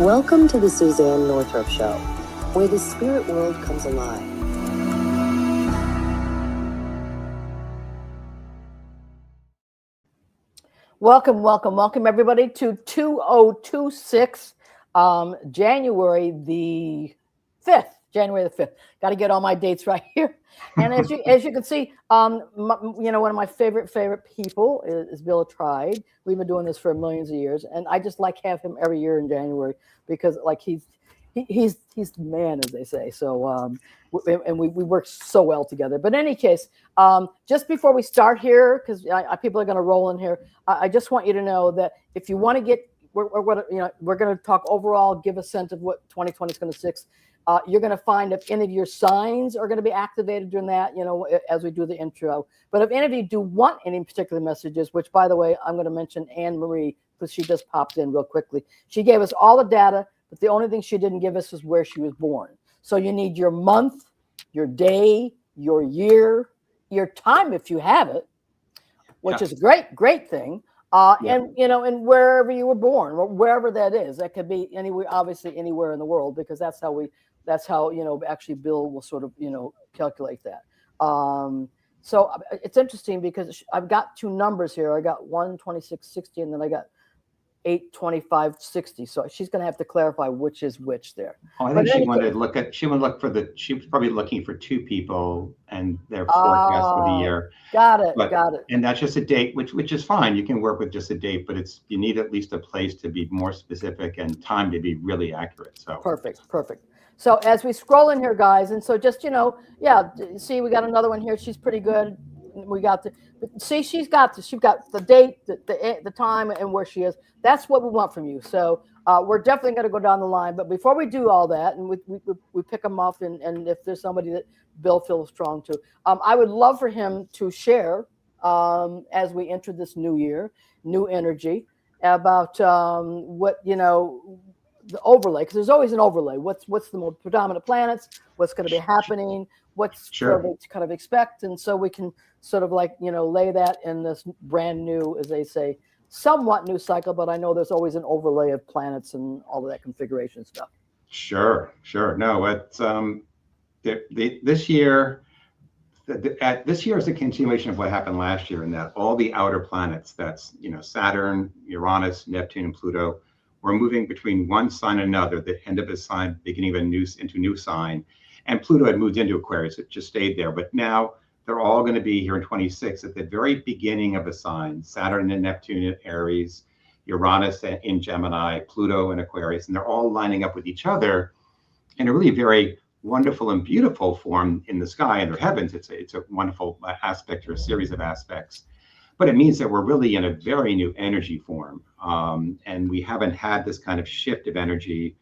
Welcome to the Suzane Northrop Show, where the spirit world comes alive. Welcome everybody to 2026, January the 5th. Got to get all my dates right here. And as you can see, one of my favorite people is Bill Attride. We've been doing this for millions of years, and I just like have him every year in January because like he's the man, as they say. So we work so well together. But in any case, just before we start here, because people are going to roll in here, I just want you to know that if you want to get, we're going to talk overall, give a sense of what 2020 is going to six. You're going to find if any of your signs are going to be activated during that, as we do the intro. But if any of you do want any particular messages, which, by the way, I'm going to mention Anne Marie, because she just popped in real quickly. She gave us all the data, but the only thing she didn't give us is where she was born. So you need your month, your day, your year, your time, if you have it, which is a great thing. And wherever you were born, wherever that is, that could be anywhere, obviously anywhere in the world, because that's how actually Bill will sort of, calculate that. So it's interesting because I've got two numbers here. I got 12660 and then I got 82560. So she's going to have to clarify which is which there. Oh, I think she would look for she was probably looking for two people and their forecast for the year. Got it. And that's just a date, which is fine. You can work with just a date, but you need at least a place to be more specific and time to be really accurate. So perfect. So as we scroll in here, guys, and so just, see, we got another one here. She's pretty good. We got she's got the date, the time, and where she is. That's what we want from you. So we're definitely going to go down the line. But before we do all that, and we pick them off, and if there's somebody that Bill feels strong to, I would love for him to share as we enter this new year, new energy, about what, the overlay, because there's always an overlay. What's the most predominant planets? What's going to be happening? What's sort of to kind of expect? And so we can sort of lay that in this brand new, as they say, somewhat new cycle. But I know there's always an overlay of planets and all of that configuration stuff. Sure. No, it's this year. This year is a continuation of what happened last year, in that all the outer planets, that's Saturn, Uranus, Neptune, and Pluto, we're moving between one sign and another, the end of a sign, beginning of into a new sign. And Pluto had moved into Aquarius, it just stayed there. But now they're all going to be here in 26 at the very beginning of a sign. Saturn and Neptune in Aries, Uranus in Gemini, Pluto in Aquarius, and they're all lining up with each other in a really very wonderful and beautiful form in the sky, in the heavens. It's a wonderful aspect, or a series of aspects. But it means that we're really in a very new energy form. And we haven't had this kind of shift of energy,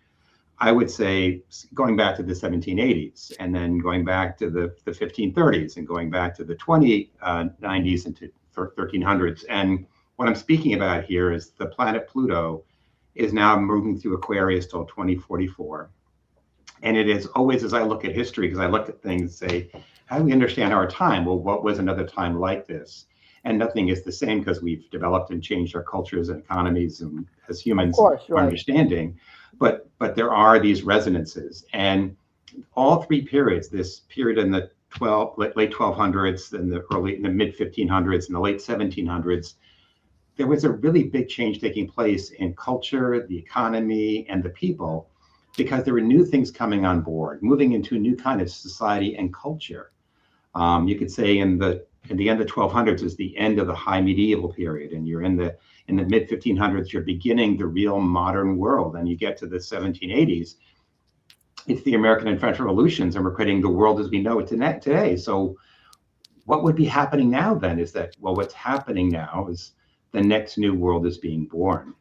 I would say, going back to the 1780s, and then going back to the 1530s, and going back to the 2090s into 1300s. And what I'm speaking about here is the planet Pluto is now moving through Aquarius till 2044. And it is always, as I look at history, because I look at things, say, how do we understand our time? Well, what was another time like this? And nothing is the same, because we've developed and changed our cultures and economies and as humans, understanding. But there are these resonances, and all three periods, this period in the late 1200s, and the mid 1500s, and the late 1700s, there was a really big change taking place in culture, the economy, and the people, because there were new things coming on board, moving into a new kind of society and culture. You could say in the end of 1200s is the end of the high medieval period, and you're in the mid 1500s, you're beginning the real modern world, and you get to the 1780s, it's the American and French revolutions, and we're creating the world as we know it today. So what would be happening now then is that, well, what's happening now is the next new world is being born.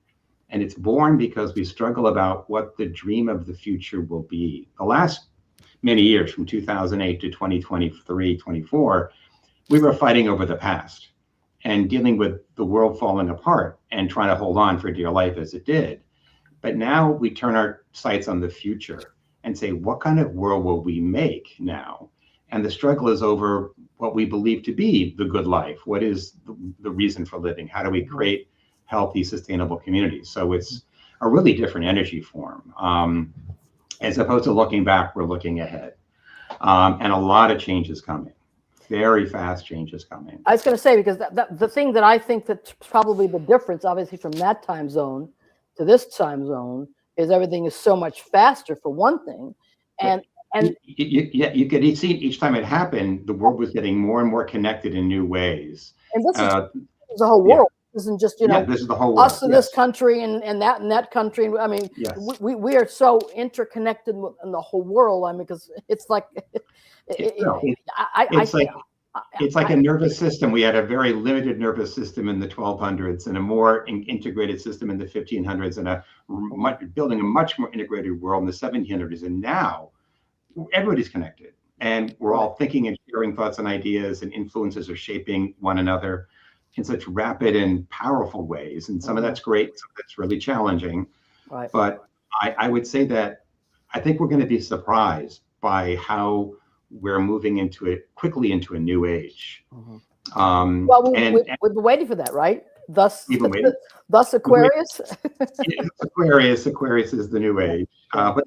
And it's born because we struggle about what the dream of the future will be. The last many years, from 2008 to 2023, 24, we were fighting over the past and dealing with the world falling apart and trying to hold on for dear life as it did. But now we turn our sights on the future and say, what kind of world will we make now? And the struggle is over what we believe to be the good life. What is the reason for living? How do we create healthy, sustainable communities? So it's a really different energy form. As opposed to looking back, we're looking ahead. And a lot of changes coming. Very fast changes coming. I was going to say, because the thing that I think that's probably the difference, obviously, from that time zone to this time zone is everything is so much faster, for one thing. And you could see each time it happened, the world was getting more and more connected in new ways. And this is the whole world. This isn't just, this is the whole world. Us in this country and that country. I mean, we are so interconnected in the whole world. I mean, because it's like, it's like a nervous system. We had a very limited nervous system in the 1200s and a more integrated system in the 1500s and building a much more integrated world in the 1700s. And now everybody's connected and we're all thinking and sharing thoughts and ideas, and influences are shaping one another in such rapid and powerful ways. And some of that's great, some of that's really challenging. Right. But I would say that I think we're going to be surprised by how we're moving quickly into a new age. Well, we've been waiting for that, right? Thus Aquarius. Aquarius is the new age. But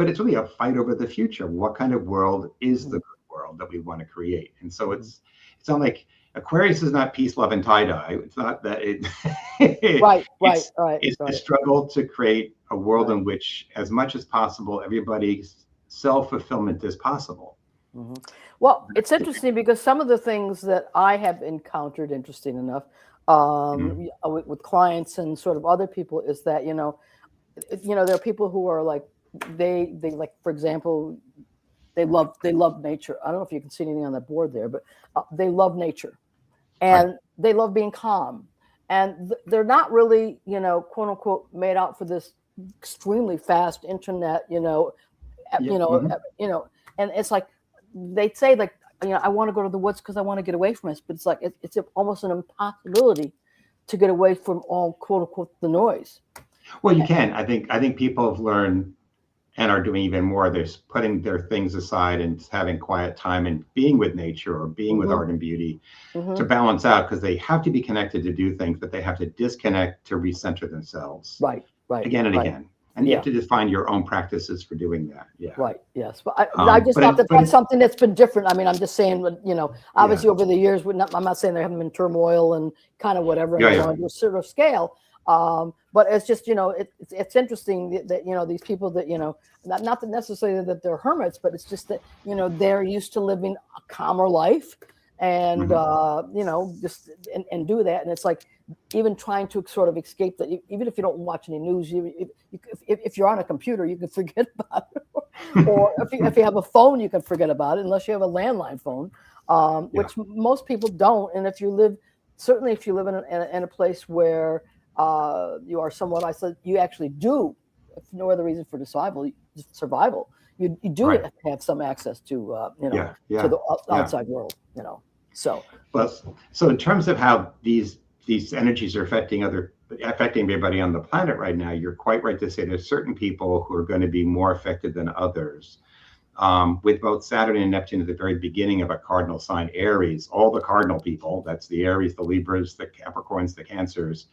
it's really a fight over the future. What kind of world is the good world that we want to create? And so it's not like Aquarius is not peace, love, and tie-dye. It's not that it's a struggle to create a world in which, as much as possible, everybody's self-fulfillment is possible. Well, it's interesting because some of the things that I have encountered, interesting enough, with clients and sort of other people, is that there are people who are like they like, for example, they love nature. I don't know if you can see anything on that board there, but they love nature, and they love being calm, and they're not really quote unquote made out for this extremely fast internet, and it's like they say, like, I want to go to the woods because I want to get away from us, but it's like it's almost an impossibility to get away from all quote unquote the noise. Well, you can. I think people have learned and are doing even more. They're putting their things aside and having quiet time and being with nature or being with art and beauty to balance out, because they have to be connected to do things, but they have to disconnect to recenter themselves. Right. Again and again. And you have to define your own practices for doing that. Yeah. Right. Yes. But I just thought that's something that's been different. I mean, I'm just saying, obviously over the years, I'm not saying there haven't been turmoil and kind of whatever on a sort of scale. But it's just, it's interesting that, these people that, not that necessarily that they're hermits, but it's just that, they're used to living a calmer life and, just and do that. And it's like, even trying to sort of escape that, even if you don't watch any news, if you're on a computer, you can forget about it. Or if you have a phone, you can forget about it, unless you have a landline phone, which most people don't. And if you live in a place where you are somewhat isolated, you actually do, if no other reason for survival, you do have some access to, to the outside world, So in terms of how these energies are affecting everybody on the planet right now, you're quite right to say there's certain people who are going to be more affected than others. With both Saturn and Neptune at the very beginning of a cardinal sign, Aries, all the cardinal people, that's the Aries, the Libras, the Capricorns, the Cancers,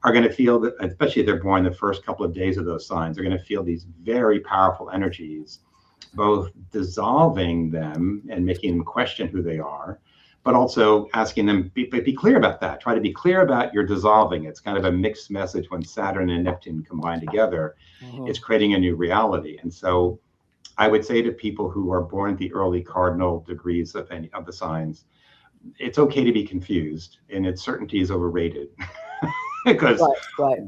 are going to feel that, especially if they're born the first couple of days of those signs, they're going to feel these very powerful energies, both dissolving them and making them question who they are, but also asking them, be clear about that. Try to be clear about your dissolving. It's kind of a mixed message when Saturn and Neptune combine together. It's creating a new reality. And so I would say to people who are born at the early cardinal degrees of any of the signs, it's okay to be confused, and its certainty is overrated. Because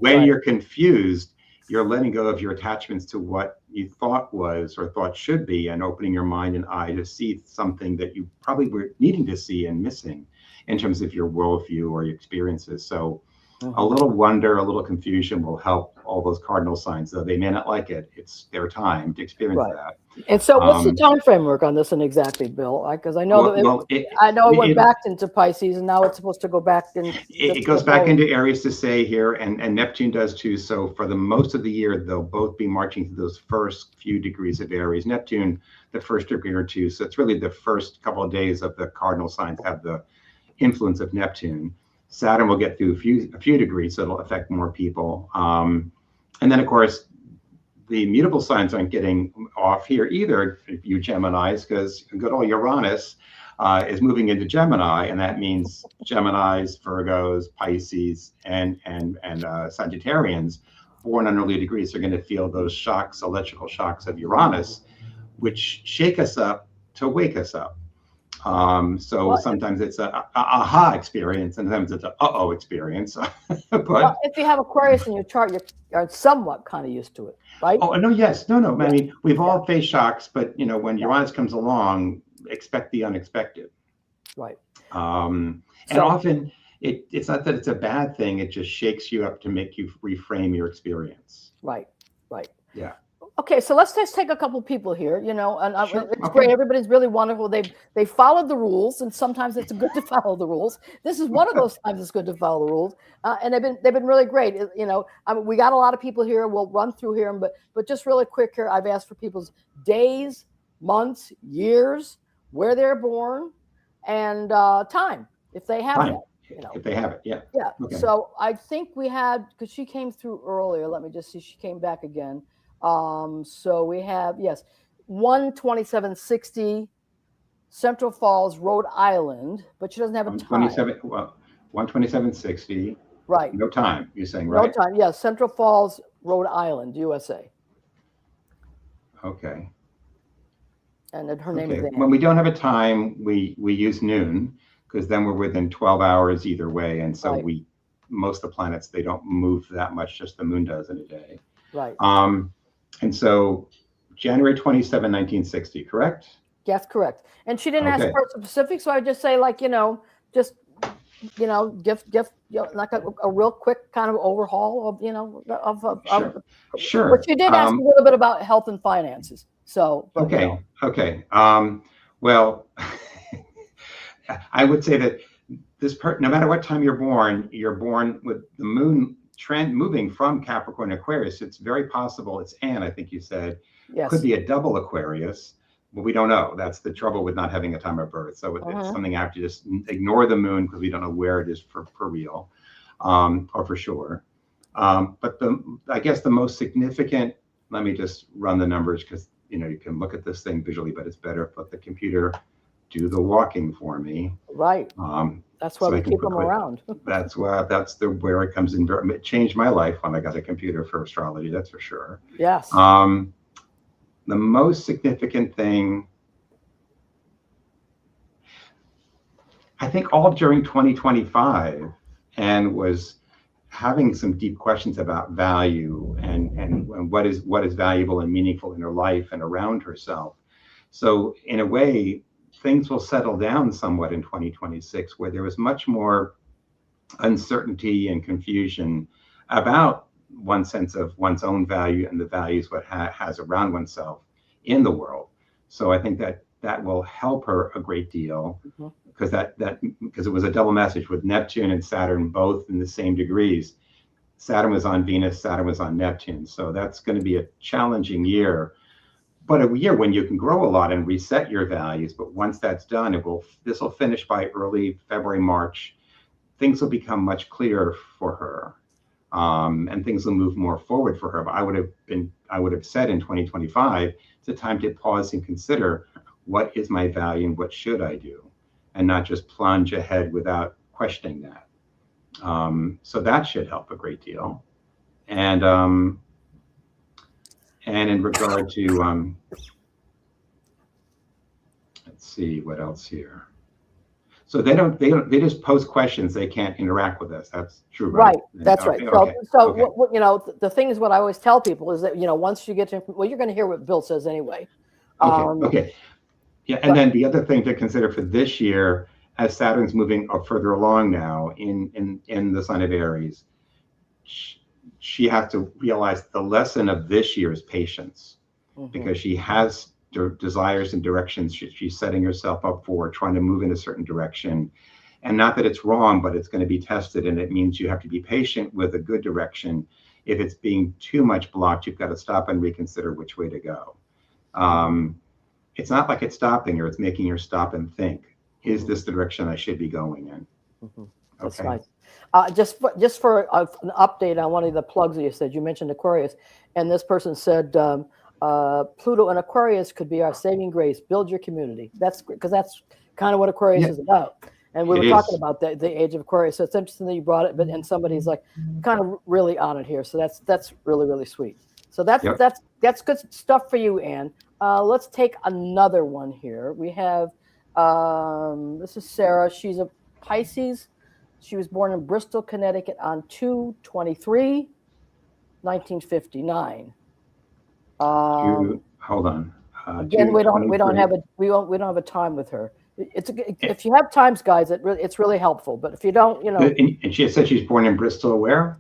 when you're confused, you're letting go of your attachments to what you thought was or thought should be, and opening your mind and eye to see something that you probably were needing to see and missing in terms of your worldview or your experiences. So a little wonder, a little confusion will help all those cardinal signs, though they may not like it. It's their time to experience that. And so what's the time framework on this one exactly, Bill? Because I know it went back into Pisces, and now it's supposed to go back in. It goes back into Aries to say here, and Neptune does too. So for the most of the year, they'll both be marching through those first few degrees of Aries. Neptune, the first degree or two. So it's really the first couple of days of the cardinal signs have the influence of Neptune. Saturn will get through a few degrees, so it'll affect more people. And then, of course, the mutable signs aren't getting off here either, you Geminis, because good old Uranus is moving into Gemini, and that means Geminis, Virgos, Pisces, and Sagittarians born on early degrees are going to feel those shocks, electrical shocks of Uranus, which shake us up to wake us up. So sometimes it's a aha experience, and sometimes it's a uh-oh experience. But if you have Aquarius in your chart, you're somewhat kind of used to it, right? Oh no, yes, no. I mean, we've all faced shocks, but when Uranus comes along, expect the unexpected. Right. And often it's not that it's a bad thing; it just shakes you up to make you reframe your experience. Right. Right. Yeah. Okay, so let's just take a couple people here, and sure. It's great. Everybody's really wonderful. They followed the rules, and sometimes it's good to follow the rules. This is one of those times it's good to follow the rules, and they've been really great. We got a lot of people here. We'll run through here, but just really quick here, I've asked for people's days, months, years, where they're born, and time if they have that. If they have it, yeah. Yeah. Okay. So I think we had, because she came through earlier. Let me just see. She came back again. So we have, 12760 Central Falls, Rhode Island, but she doesn't have a time. 12760. Right. No time, you're saying, right? No time, yes. Central Falls, Rhode Island, USA. Okay. And then her name is Anne. When we don't have a time, we use noon, because then we're within 12 hours either way. And so most of the planets, they don't move that much, just the moon does in a day. Right. And so January 27, 1960, correct? Yes, correct. And she didn't ask for specific, so I just say give like a real quick kind of overhaul of Sure. But she did ask a little bit about health and finances. So okay. Well, I would say that no matter what time you're born with the moon trend moving from Capricorn to Aquarius. It's very possible. It's Anne, I think you said. Yes. Could be a double Aquarius, but we don't know. That's the trouble with not having a time of birth. So it's something I have to just ignore the moon, because we don't know where it is for real, or for sure. But I guess the most significant, let me just run the numbers, because you can look at this thing visually, but it's better if let the computer do the walking for me. Right. That's why we keep them around. That's where it comes in. It changed my life when I got a computer for astrology. That's for sure. Yes. The most significant thing, I think, all during 2025, and was having some deep questions about value and what is valuable and meaningful in her life and around herself. So in a way, things will settle down somewhat in 2026, where there was much more uncertainty and confusion about one sense of one's own value and the values what has around oneself in the world. So I think that will help her a great deal, because because it was a double message with Neptune and Saturn both in the same degrees. Saturn was on Venus, Saturn was on Neptune. So that's going to be a challenging year, but a year when you can grow a lot and reset your values. But once that's done, this will finish by early February, March. Things will become much clearer for her, and things will move more forward for her. But I would have said in 2025, it's a time to pause and consider, what is my value and what should I do, and not just plunge ahead without questioning that. So that should help a great deal. And in regard to, let's see what else here. So they just pose questions. They can't interact with us. That's true, right? That's right. So what, the thing is, what I always tell people is that, once you get to, you're going to hear what Bill says anyway. Okay. Yeah. And then the other thing to consider for this year, as Saturn's moving further along now in the sign of Aries, she has to realize the lesson of this year is patience, because she has desires and directions she's setting herself up for, trying to move in a certain direction. And not that it's wrong, but it's going to be tested, and it means you have to be patient with a good direction. If it's being too much blocked, you've got to stop and reconsider which way to go. It's not like it's stopping her, it's making her stop and think, is this the direction I should be going in? That's Okay. nice. Just for an update on one of the plugs that you said, you mentioned Aquarius, and this person said Pluto and Aquarius could be our saving grace. Build your community. That's because that's kind of what Aquarius Yeah, is about. And we it were talking is. about the age of Aquarius. So it's interesting that you brought it, but and somebody's like kind of really on it here. So that's really, really sweet. So Yep. that's good stuff for you, Anne. Let's take another one here. We have this is Sarah. She's a Pisces. She was born in Bristol, Connecticut on 2/23/1959. Hold on. Again, we don't 2/23. we don't have a time with her. If you have times, guys, it's really helpful. But if you don't, And she said she's born in Bristol, where?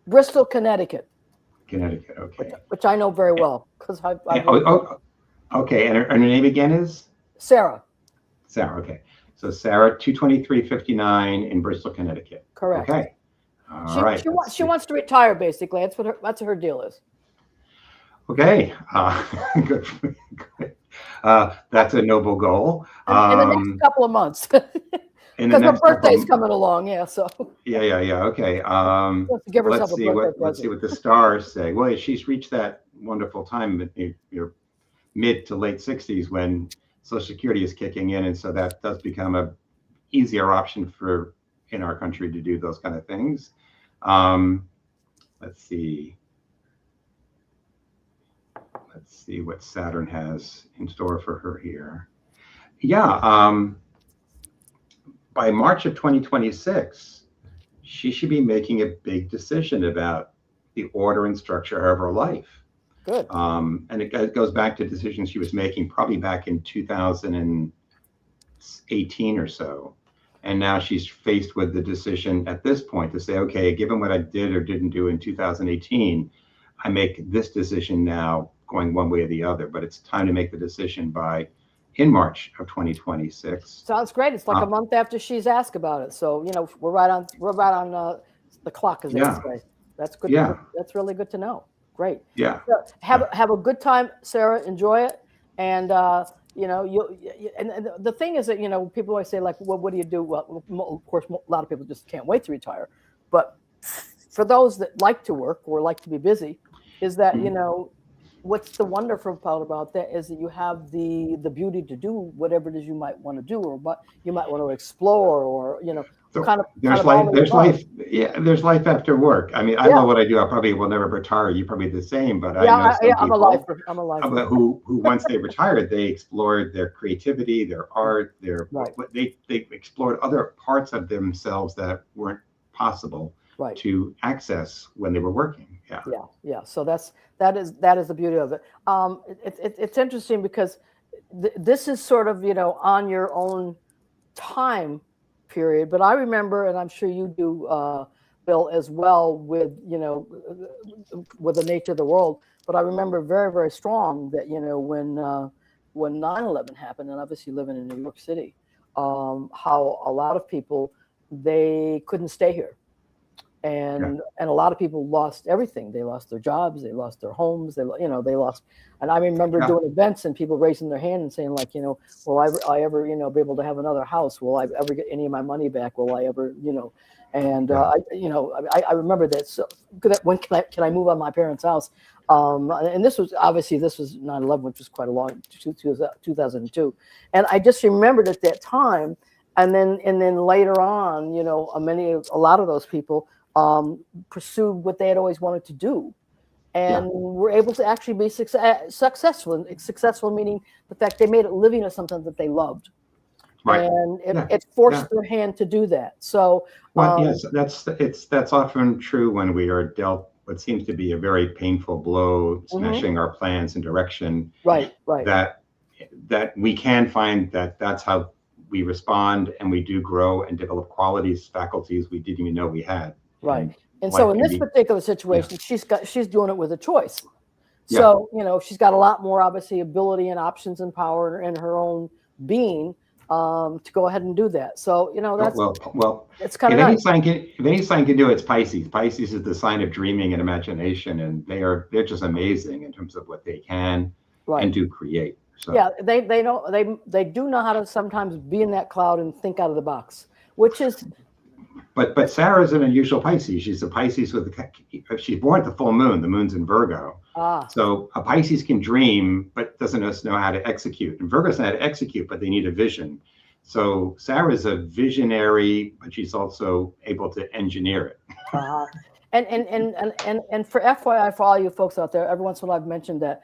Bristol, Connecticut, Connecticut. Okay. which I know very well because I've Okay. And her name again is Sarah. Sarah. Okay. So Sarah, 2/23/59 in Bristol, Connecticut. Correct. Okay. All right. She wants to retire. Basically, that's what her deal is. Okay. Good. Good. That's a noble goal. In the next couple of months, because her birthday's coming along. Yeah. So. Yeah. Okay. Give herself let's a see birthday let's see present. what the stars say. Well, she's reached that wonderful time in your mid to late 60s when Social Security is kicking in, and so that does become a easier option in our country to do those kind of things. Let's see. Let's see what Saturn has in store for her here. Yeah. By March of 2026, she should be making a big decision about the order and structure of her life. Good. And it goes back to decisions she was making probably back in 2018 or so. And now she's faced with the decision at this point to say, okay, given what I did or didn't do in 2018, I make this decision now going one way or the other. But it's time to make the decision in March of 2026. Sounds great. It's like a month after she's asked about it. So, we're right on the clock, as they say. That's good. Yeah. That's really good to know. Great. Yeah. So have a good time, Sarah. Enjoy it. And, and the thing is that, people always say, like, well, what do you do? Well, of course, a lot of people just can't wait to retire. But for those that like to work or like to be busy, is that, what's the wonderful part about that is that you have the beauty to do whatever it is you might want to do, or what you might want to explore, or there's life. Yeah, there's life after work. I mean, I love what I do. I probably will never retire. You probably the same, but I know some people. I'm a lifer. Who once they retired, they explored their creativity, their art, they explored other parts of themselves that weren't possible to access when they were working. Yeah. So that is the beauty of it. It's interesting because this is sort of on your own time period. But I remember, and I'm sure you do, Bill, as well, with with the nature of the world. But I remember very, very strong that when 9/11 happened, and obviously living in New York City, how a lot of people, they couldn't stay here. And a lot of people lost everything. They lost their jobs, they lost their homes, they lost. And I remember doing events and people raising their hand and saying, like, will I ever be able to have another house? Will I ever get any of my money back? Will I ever And I remember that. So when can I move on my parents' house? And this was 9/11, which was quite a long 2002. And I just remembered at that time, and then later on, a lot of those people pursued what they had always wanted to do, and were able to actually be successful. And successful meaning the fact they made a living of something that they loved, and it forced their hand to do that. So, yes, that's often true when we are dealt what seems to be a very painful blow, smashing our plans and direction. Right. That we can find that's how we respond, and we do grow and develop qualities, faculties we didn't even know we had. Right. And so in this particular situation, she's doing it with a choice. So, she's got a lot more obviously ability and options and power in her own being to go ahead and do that. So, that's it's kind of nice. If any sign can do it, it's Pisces. Pisces is the sign of dreaming and imagination, and they're just amazing in terms of what they can and do create. So. Yeah, they do know how to sometimes be in that cloud and think out of the box, which is But Sarah's an unusual Pisces. She's a Pisces with she's born at the full moon. The moon's in Virgo. Ah, So a Pisces can dream, but doesn't know how to execute. And Virgo's know how to execute, but they need a vision. So Sarah's a visionary, but she's also able to engineer it. And for FYI, for all you folks out there, every once in a while I've mentioned that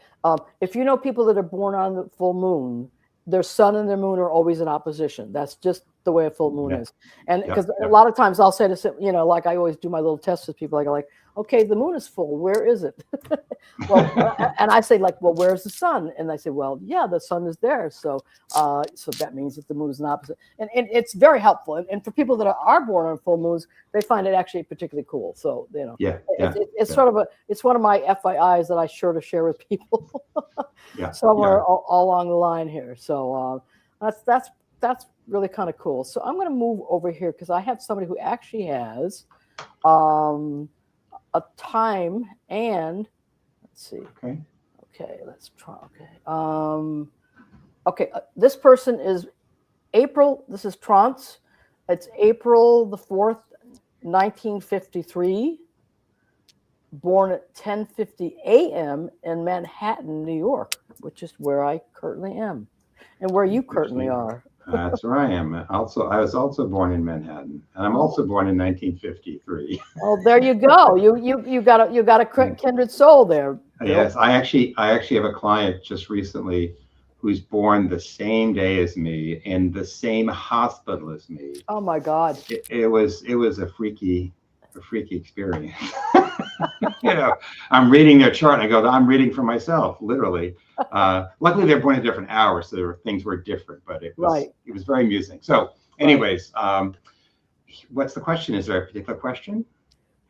if you know people that are born on the full moon, their sun and their moon are always in opposition. That's just the way a full moon is. And because a lot of times I'll say to, you know, like I always do my little tests with people, I go like, okay, the moon is full. Where is it? Well, and I say like, well, where's the sun? And they say, well, yeah, the sun is there. So so that means that the moon is an opposite. And it's very helpful. And for people that are born on full moons, they find it actually particularly cool. So, you know, it's sort of it's one of my FYIs that I sure to share with people somewhere all along the line here. So that's really kind of cool. So I'm going to move over here because I have somebody who actually has a time and let's see. Okay, let's try. Okay, this person is April. This is Trance. It's April the 4th, 1953. Born at 10:50 a.m. in Manhattan, New York, which is where I currently am, and where you currently are. That's where I am. Also, I was also born in Manhattan, and I'm also born in 1953. Oh, there you go. You got a kindred soul there. Bill. Yes, I actually have a client just recently who's born the same day as me in the same hospital as me. Oh my God! It was a freaky experience. You know, I'm reading their chart and I go, I'm reading for myself, literally. Luckily, they're born at different hours, so things were different, but it was very amusing. So, anyways, what's the question? Is there a particular question?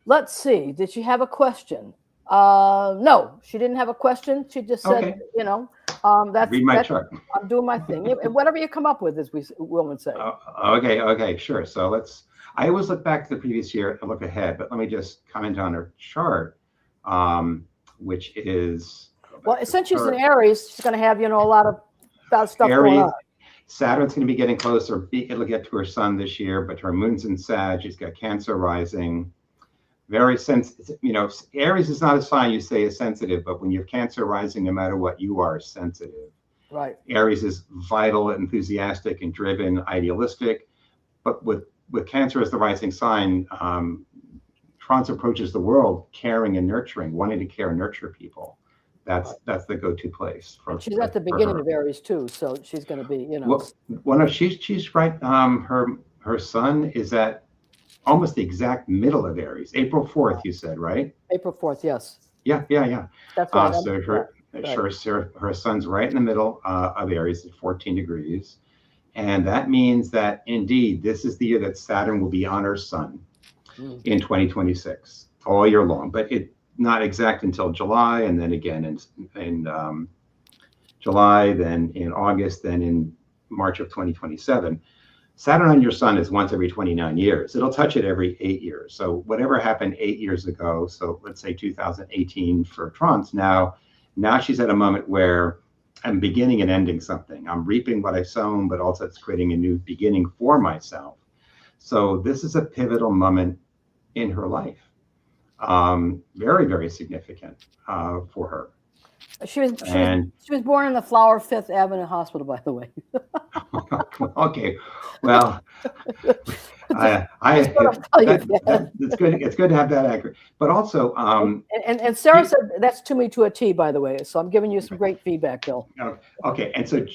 Let's see. Did she have a question? No, she didn't have a question. She just said, you know, that's read my chart. I'm doing my thing. Whatever you come up with, as women say. Okay, sure. So I always look back to the previous year and look ahead, but let me just comment on her chart, which is well, since she's in Aries, she's going to have, you know, a lot of stuff Aries, going on. Saturn's going to be getting closer. It'll get to her sun this year, but her moon's in Sag. She's got Cancer rising. Very sensitive. You know, Aries is not a sign you say is sensitive, but when you have Cancer rising, no matter what, you are sensitive. Right. Aries is vital, enthusiastic, and driven, idealistic. But with Cancer as the rising sign, Trance approaches the world caring and nurturing, wanting to care and nurture people. That's the go-to place for. She's at the beginning of Aries too, so she's going to be, you know. Well, no, she's right. Her sun is at almost the exact middle of Aries. April 4th, you said, right? April 4th, yes. Yeah. That's right. So her sun's right in the middle of Aries at 14 degrees. And that means that indeed, this is the year that Saturn will be on her sun in 2026, all year long. But it not exact until July, and then again in July, then in August, then in March of 2027. Saturn on your sun is once every 29 years. It'll touch it every 8 years. So whatever happened 8 years ago, so let's say 2018 for Trance, now she's at a moment where I'm beginning and ending something. I'm reaping what I've sown, but also it's creating a new beginning for myself. So this is a pivotal moment in her life. Very, very significant for her. She was born in the Flower Fifth Avenue Hospital, by the way. Okay, well, it's good. It's good to have that accurate, but also, and Sarah said that's to me to a T, by the way. So I'm giving you some great feedback, Bill. Okay, and so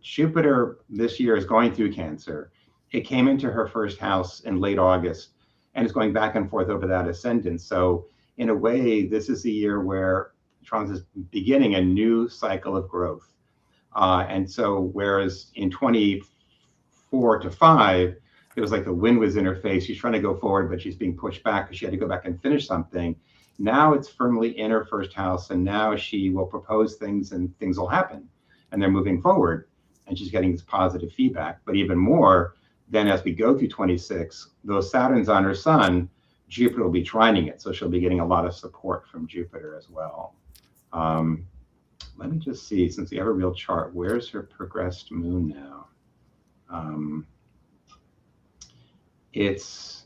Jupiter this year is going through Cancer. It came into her first house in late August, and it's going back and forth over that ascendant. So in a way, this is the year where Trance is beginning a new cycle of growth. And so whereas in 24 to 5, it was like the wind was in her face. She's trying to go forward, but she's being pushed back because she had to go back and finish something. Now it's firmly in her first house, and now she will propose things and things will happen. And they're moving forward, and she's getting this positive feedback. But even more, then as we go through 26, those Saturns on her sun, Jupiter will be trining it. So she'll be getting a lot of support from Jupiter as well. Let me just see, since we have a real chart, where's her progressed moon now? It's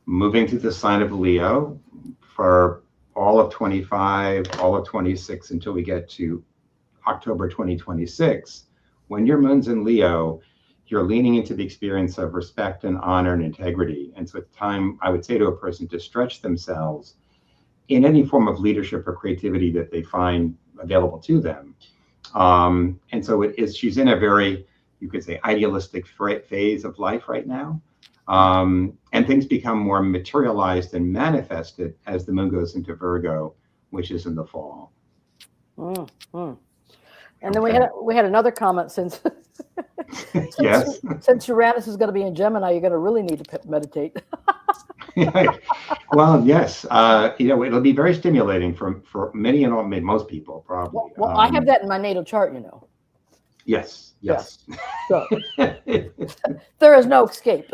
moving to the sign of Leo for all of 25, all of 26, until we get to October 2026. When your moon's in Leo, you're leaning into the experience of respect and honor and integrity. And so it's time, I would say, to a person to stretch themselves in any form of leadership or creativity that they find available to them. And so she's in a very, you could say, idealistic phase of life right now. And things become more materialized and manifested as the moon goes into Virgo, which is in the fall. And then we had another comment since Yes. Since Uranus is going to be in Gemini, you're going to really need to meditate. Well, yes. It'll be very stimulating for many and all, most people probably. Well, I have that in my natal chart, Yes. Yes. So, there is no escape.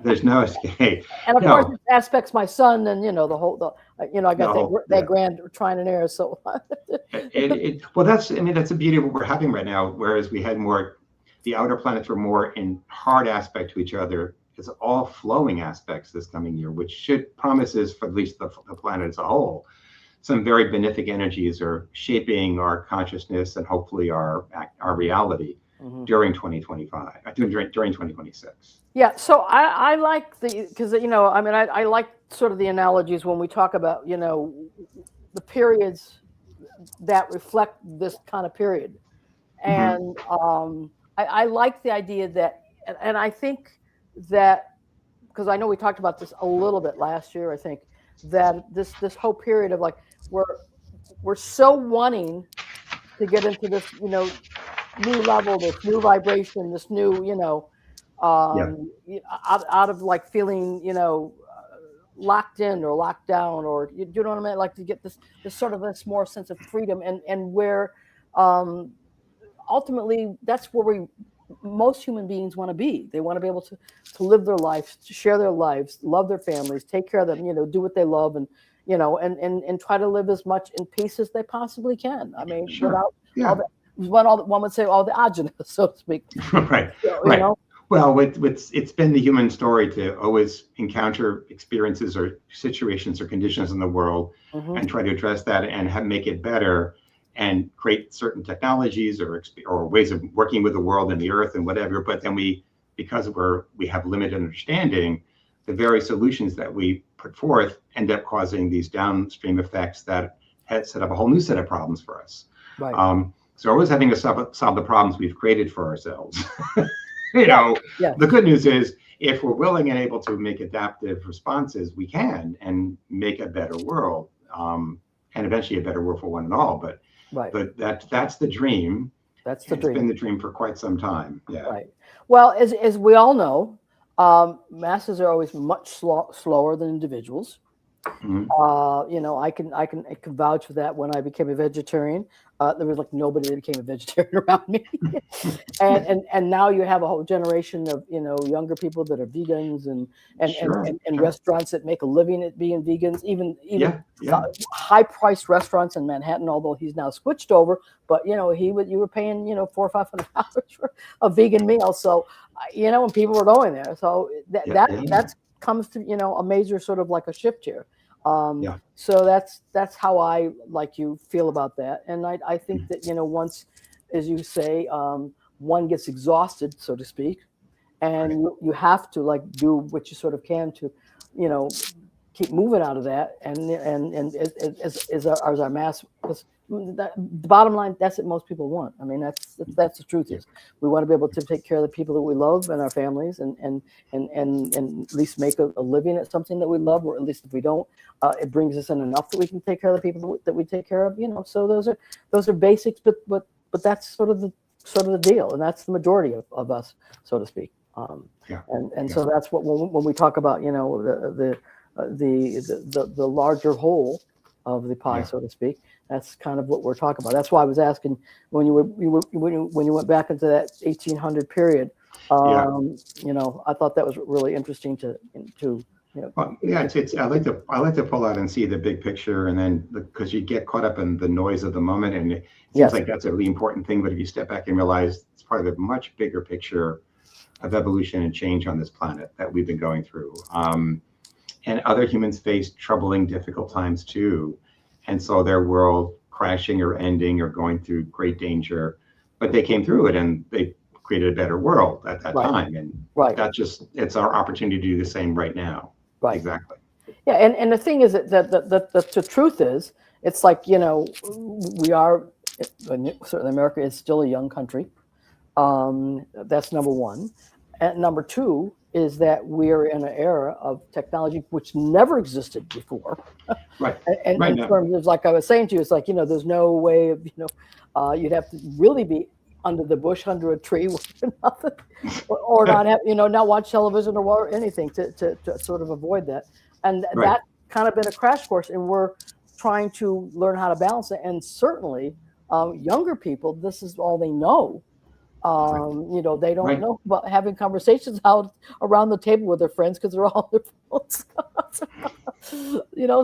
There's no escape. And of course, it aspects my son, and I got that grand trinonaire. So, well, that's the beauty of what we're having right now. Whereas we had the outer planets were more in hard aspect to each other. It's all flowing aspects this coming year, which promises, for at least the planet as a whole, some very benefic energies are shaping our consciousness and hopefully our reality during 2025, during 2026. Yeah, so I like because I like sort of the analogies when we talk about the periods that reflect this kind of period, and I like the idea that, and I think that, because I know we talked about this a little bit last year, I think that this whole period of we're so wanting to get into this new level, this new vibration, this new out of feeling locked in or locked down, or you know what I mean, to get this sort of this more sense of freedom, and where ultimately that's where most human beings want to be. They want to be able to live their lives, to share their lives, love their families, take care of them, do what they love, and and try to live as much in peace as they possibly can. I mean, without all the, one would say, all the agita, so to speak. Right. Well, it's been the human story to always encounter experiences or situations or conditions in the world and try to address that and make it better, and create certain technologies or ways of working with the world and the earth and whatever. But then because we have limited understanding, the very solutions that we put forth end up causing these downstream effects that set up a whole new set of problems for us. Right. So we're always having to solve the problems we've created for ourselves. The good news is, if we're willing and able to make adaptive responses, we can and make a better world, and eventually a better world for one and all. But that's the dream. That's the dream. It's been the dream for quite some time. Yeah. Right. Well, as we all know, masses are always much slower than individuals. I can vouch for that. When I became a vegetarian, there was nobody that became a vegetarian around me, and now you have a whole generation of younger people that are vegans and restaurants that make a living at being vegans, even high priced restaurants in Manhattan. Although he's now switched over, but you were paying $400 or $500 for a vegan meal. So when people were going there, so that comes to a major sort of a shift here. So that's how I feel about that, and I think that once, as you say, one gets exhausted, so to speak, and you have to do what you sort of can to keep moving out of that, and as our mass. The bottom line, that's what most people want. I mean, that's the truth. Is we want to be able to take care of the people that we love and our families, and at least make a living at something that we love, or at least if we don't, it brings us in enough that we can take care of the people that we take care of. So those are basics, but that's sort of the deal, and that's the majority of us, so to speak. So that's what when we talk about the larger whole of the pie, so to speak. That's kind of what we're talking about. That's why I was asking when you went back into that 1800 period. I thought that was really interesting to. Well, I like to pull out and see the big picture, and then because you get caught up in the noise of the moment, and it seems like that's a really important thing. But if you step back and realize it's part of a much bigger picture of evolution and change on this planet that we've been going through. and other humans face troubling, difficult times too, and so their world crashing or ending or going through great danger, but they came through it and they created a better world at that time, and it's our opportunity to do the same right now. Exactly. Yeah, and the thing is that the truth is, it's like, we are, certainly America is still a young country. That's number one. And number two is that we're in an era of technology which never existed before. Right. And in terms of, like I was saying to you, it's like, there's no way of, you'd have to really be under the bush, under a tree, nothing, or not have, not watch television or anything to sort of avoid that. And that kind of been a crash course, and we're trying to learn how to balance it. And certainly, younger people, this is all they know. They don't know about having conversations out around the table with their friends because they're all on their phones.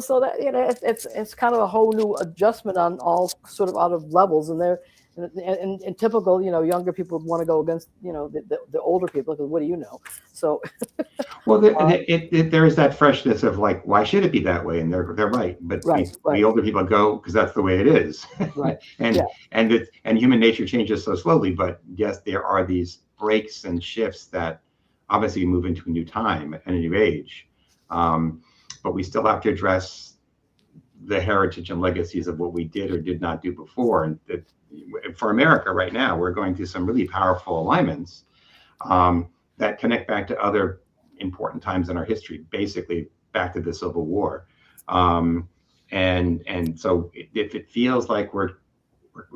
So that it's kind of a whole new adjustment on all sort of out of levels, and they're and typical younger people want to go against the older people because what do you know? So well, there is that freshness of like, why should it be that way? And they're right, but the older people go because that's the way it is. and human nature changes so slowly. But yes, there are these breaks and shifts that obviously move into a new time and a new age. But we still have to address the heritage and legacies of what we did or did not do before. And for America right now, we're going through some really powerful alignments that connect back to other important times in our history, basically back to the Civil War. And so if it feels like we're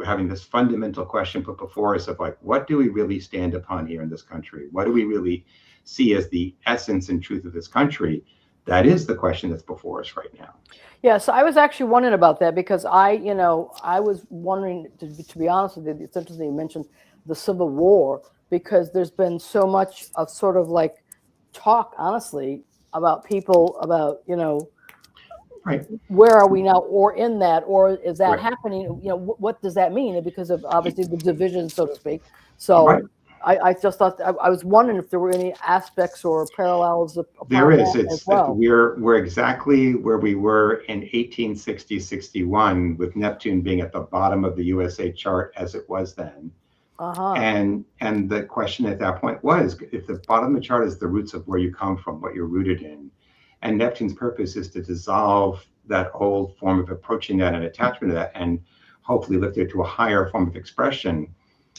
having this fundamental question put before us of like, what do we really stand upon here in this country? What do we really see as the essence and truth of this country? That is the question that's before us right now. Yeah, so I was actually wondering about that because I was wondering, to be honest with you, it's interesting you mentioned the Civil War, because there's been so much of sort of like talk, honestly, about people, about, where are we now, or in that, or is that happening? What does that mean? Because of obviously the division, so to speak. So I just thought, I was wondering if there were any aspects or parallels. There is. We're exactly where we were in 1860-61, with Neptune being at the bottom of the USA chart as it was then. And the question at that point was, if the bottom of the chart is the roots of where you come from, what you're rooted in, and Neptune's purpose is to dissolve that old form of approaching that and attachment to that, and hopefully lift it to a higher form of expression.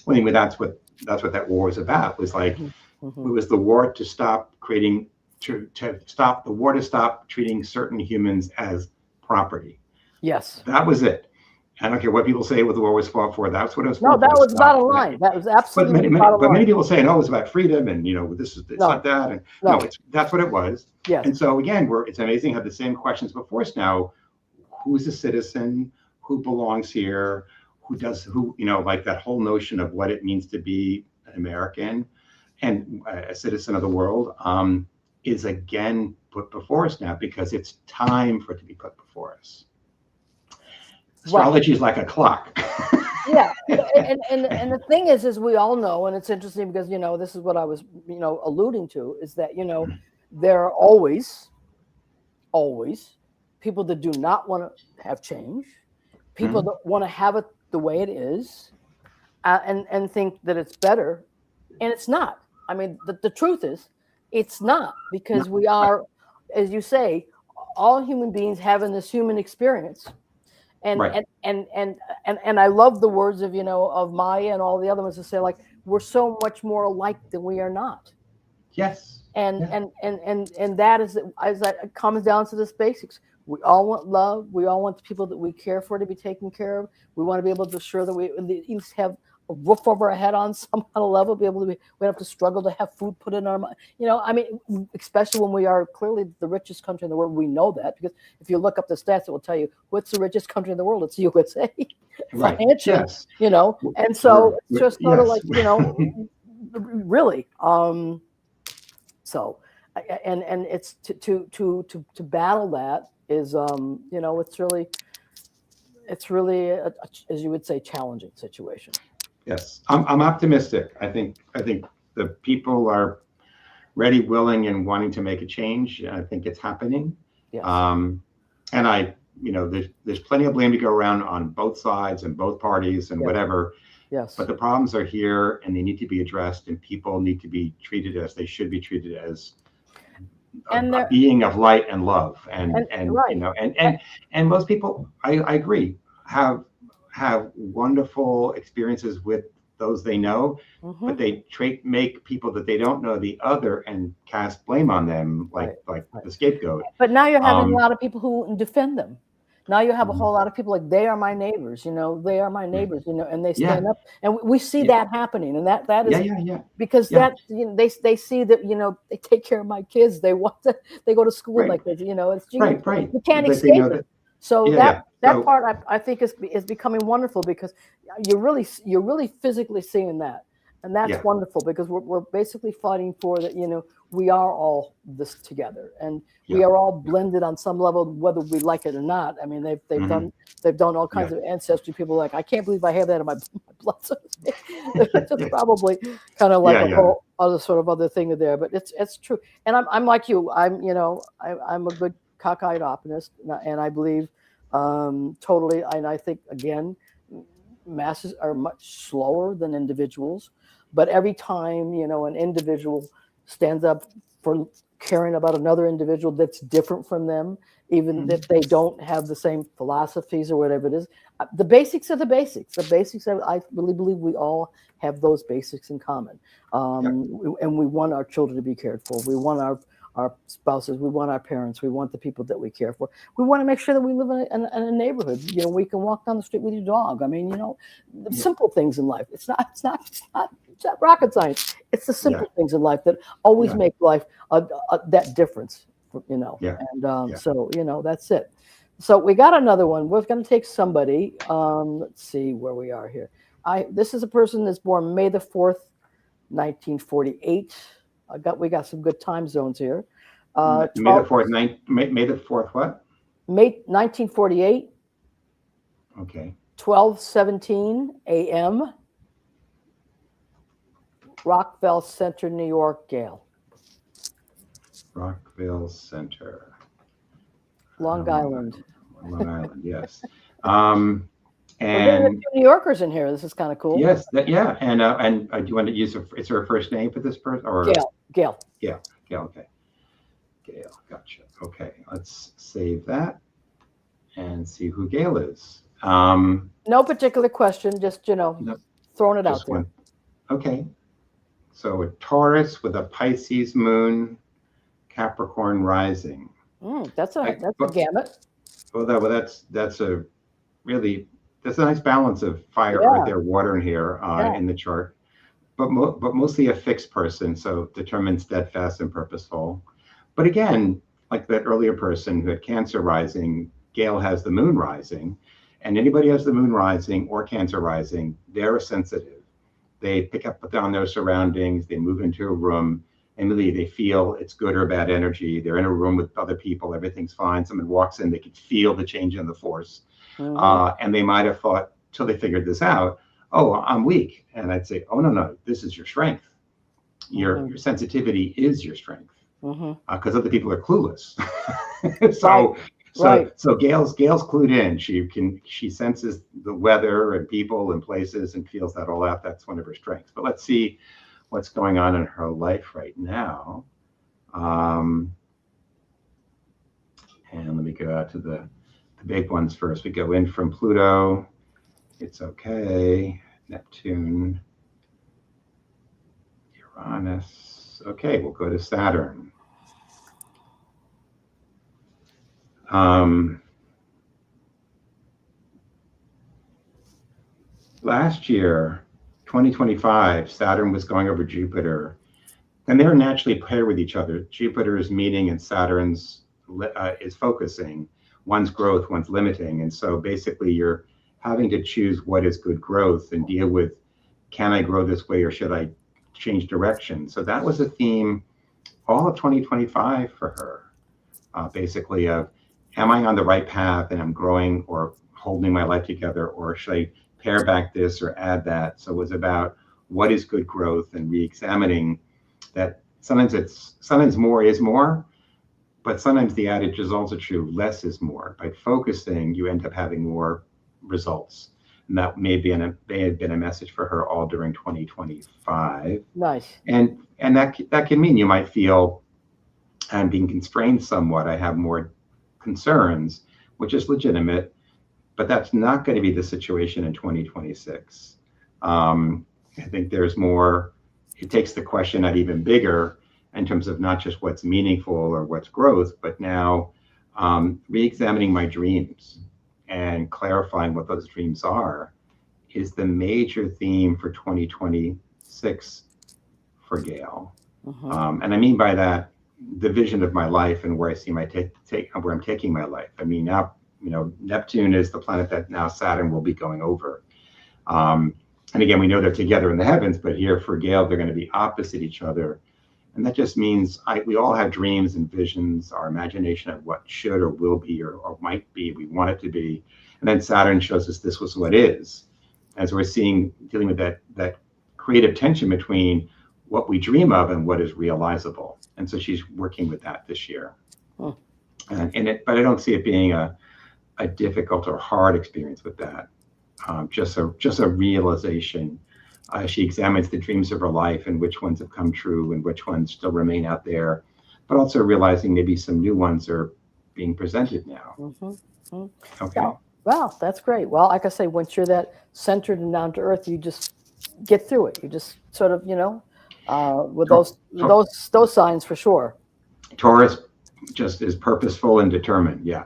Well, anyway, that's what that war was about. It was like, it was the war to stop creating, to stop the war, to stop treating certain humans as property. Yes. That was it. I don't care what people say what the war was fought for. That's what it was. No, that was bottom line. That was absolutely but many people say, no, it's about freedom, and it's not that. And that's what it was. Yes. And so again, it's amazing how the same questions before us now. Who's a citizen? Who belongs here? Like that whole notion of what it means to be an American and a citizen of the world is again put before us now, because it's time for it to be put before us. Astrology is like a clock. Yeah, and the thing is we all know, and it's interesting because this is what I was alluding to, is that there are always people that do not want to have change, people that want to have it the way it is, and think that it's better, and it's not. I mean, the truth is, it's not, because we are, as you say, all human beings having this human experience. And I love the words of of Maya and all the other ones to say, like, we're so much more alike than we are not. Yes. And that is, as that comes down to this basics. We all want love. We all want the people that we care for to be taken care of. We want to be able to ensure that we at least have a roof over our head on some kind of level. Be able to we don't have to struggle to have food put in our mind. I mean, especially when we are clearly the richest country in the world. We know that, because if you look up the stats, it will tell you what's the richest country in the world. It's the USA. Financially, yes. And so it's just sort of like really. So, and it's to battle that is it's really a, as you would say, challenging situation. Yes, I'm optimistic. I think the people are ready, willing, and wanting to make a change. I think it's happening. Yes. And there's plenty of blame to go around on both sides and both parties and whatever. Yes. But the problems are here, and they need to be addressed, and people need to be treated as they should be treated, as a being of light and love. And most people, I agree, have wonderful experiences with those they know, but they make people that they don't know the other and cast blame on them, like the scapegoat. But now you're having a lot of people who defend them. Now you have a whole lot of people like, they are my neighbors, they are my neighbors, and they stand up, and we see that happening, and that is because that they see that they take care of my kids, they go to school like this, it's you can't escape it. So that part I think is becoming wonderful, because you're really physically seeing that, and that's wonderful, because we're basically fighting for that. We are all this together, and we are all blended on some level, whether we like it or not. I mean, they've done all kinds of ancestry. People are like, I can't believe I have that in my blood. It's probably kind of like a whole other thing there, but it's true. And I'm like you. I'm a good cockeyed optimist, and I believe totally. And I think, again, masses are much slower than individuals, but every time an individual stands up for caring about another individual that's different from them, even if they don't have the same philosophies or whatever it is, the basics are the basics. The basics are, I really believe we all have those basics in common. And we want our children to be cared for. We want our spouses, we want our parents, we want the people that we care for. We want to make sure that we live in a neighborhood. We can walk down the street with your dog. I mean, the simple things in life. It's not rocket science. It's the simple things in life that always make life that difference. So that's it. So we got another one. We're going to take somebody. Let's see where we are here. This is a person that's born May the 4th, 1948. We got some good time zones here. May the 4th, what? May 1948. Okay. 12:17 a.m. Rockville Center, New York, Gale. Rockville Center. Long Island. Long Island, yes. And New Yorkers in here. This is kind of cool. Yes, and do you want to use is there a first name for this person? Or Gail. Gail. Okay. Gail, gotcha. Okay, let's save that and see who Gail is. No particular question, just throwing it out there. Okay. So a Taurus with a Pisces moon, Capricorn rising. That's a gamut. That's a nice balance of fire, earth, air, water in here in the chart, but mostly a fixed person, so determined, steadfast, and purposeful. But again, like that earlier person who had Cancer rising, Gail has the moon rising, and anybody who has the moon rising or Cancer rising, they're sensitive. They pick up on their surroundings. They move into a room, and really they feel it's good or bad energy. They're in a room with other people. Everything's fine. Someone walks in, they can feel the change in the force. And they might have thought, till they figured this out, oh, I'm weak. And I'd say, oh, no, this is your strength. Your sensitivity is your strength, because other people are clueless. So Gail's clued in. She senses the weather and people and places and feels that all out. That's one of her strengths. But let's see what's going on in her life right now. And let me go out to the big ones first. We go in from Pluto. It's okay. Neptune. Uranus. Okay, we'll go to Saturn. Last year, 2025, Saturn was going over Jupiter, and they're naturally paired with each other. Jupiter is meeting and Saturn's is focusing. One's growth, one's limiting. And so basically you're having to choose what is good growth and deal with, can I grow this way or should I change direction? So that was a theme all of 2025 for her, basically of, am I on the right path and I'm growing or holding my life together, or should I pare back this or add that? So it was about what is good growth and re-examining that sometimes more is more, but sometimes the adage is also true, less is more. By focusing, you end up having more results. And that may have been a message for her all during 2025. Nice. And that can mean you might feel, I'm being constrained somewhat. I have more concerns, which is legitimate, but that's not going to be the situation in 2026. I think there's more, it takes the question out even bigger in terms of not just what's meaningful or what's growth, but now re-examining my dreams and clarifying what those dreams are is the major theme for 2026 for Gail. And I mean by that, the vision of my life and where I see my where I'm taking my life. I mean, now, Neptune is the planet that now Saturn will be going over. And again, we know they're together in the heavens, but here for Gail, they're going to be opposite each other. And that just means we all have dreams and visions, our imagination of what should or will be or might be, we want it to be. And then Saturn shows us this was what is. As we're dealing with that creative tension between what we dream of and what is realizable. And so she's working with that this year. But I don't see it being a difficult or hard experience with that. Just a realization. She examines the dreams of her life and which ones have come true and which ones still remain out there, but also realizing maybe some new ones are being presented now. Okay. Well, that's great. Well, like I say, once you're that centered and down to earth, you just get through it. You just sort of, with those signs for sure. Taurus just is purposeful and determined. Yeah.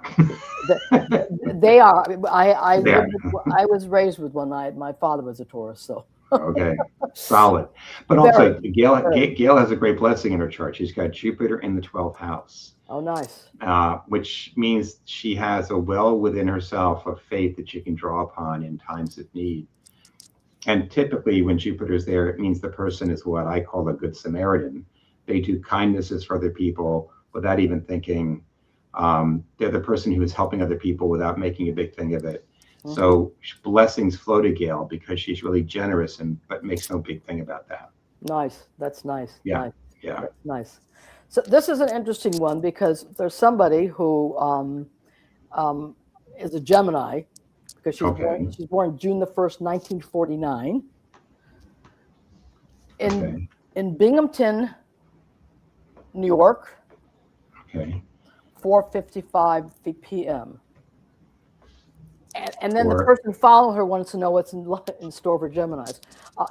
They are. I was raised with one. My father was a Taurus, so. Okay, solid. But also, Gail has a great blessing in her chart. She's got Jupiter in the 12th house. Oh, nice. Which means she has a well within herself of faith that she can draw upon in times of need. And typically when Jupiter's there, it means the person is what I call a good Samaritan. They do kindnesses for other people without even thinking. They're the person who is helping other people without making a big thing of it. So blessings flow to Gail because she's really generous but makes no big thing about that. Nice. That's nice. Yeah. Nice. Yeah. That's nice. So this is an interesting one because there's somebody who is a Gemini because she's born June the 1st, 1949 in Binghamton, New York. Okay. 4:55 p.m. And then the person following her wants to know what's in store for Geminis.